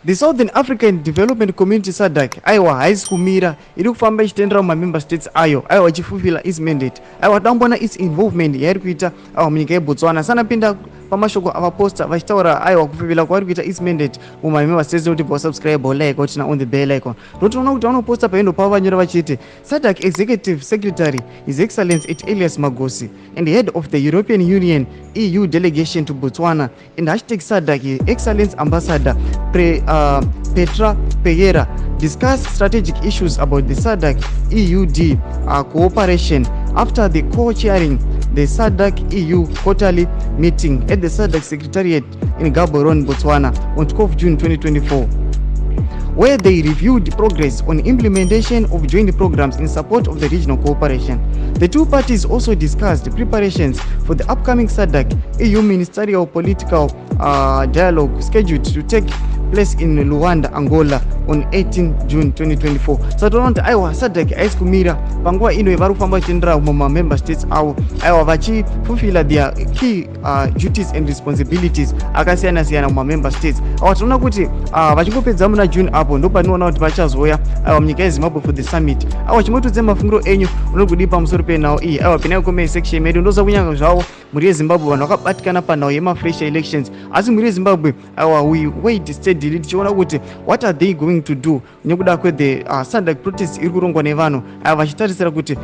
The Southern African Development Community SADC aiwa haisi kumira iri kufamba ichitendera mumamember states ayo aiwa ichifulfilla its mandate aiwa tambona its involvement yairi kuita aiwa munyika yeBotswana sanapinda pamashoko avaposta vachitaura aiwa kufulfilla kwavari kuita its mandate mumamember states kuti vasubscribe like utina on the bell icon ndotoona kuti vanoposta paendo pavo vanyora vachiti SADC Executive Secretary His Excellency Elias Magosi and head of the European Union EU delegation to Botswana and #SADC Excellence Ambassador Petra Pereira discussed strategic issues about the SADC EUD cooperation after the co-chairing the SADC EU quarterly meeting at the SADC Secretariat in Gaborone, Botswana on 12 June 2024. Where they reviewed progress on implementation of joint programs in support of the regional cooperation. The two parties also discussed preparations for the upcoming SADC EU ministerial political dialogue scheduled to take place in Luanda, Angola on 18 June 2024. So don't aiwa SADC aisi kumira panguva ino vari kufamba vachitendera mumamember states avo aiwa vachifulfilla their key duties and responsibilities akasiyana-siyana mumamember states. Awa tinoona kuti vachingopedza muna June apo ndo patinoona kuti vachazoya aiwa munyika yeZimbabwe for the summit. Aiwa chimotudze mafungiro enyu unogudi pamusoro penhau iyi aiwa pinai comment section medu ndoza kunyanga zvavo muri yeZimbabwe vanhu vakabatikana panhau yemafresh elections asi muri yeZimbabwe aiwa we wait steadily tichiona kuti what are they going to do nekuda kwethe SADC protest iri kurongwa nevanhu aiwa vachitarisira kuti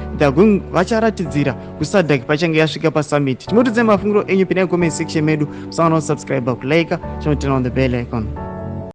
vacharatidzira kuSADC pachange yasvika pasummit. Chimotudze mafungiro enyu pinai comment section medu musangana kusubscribe kulike chinoturn on the bell icon.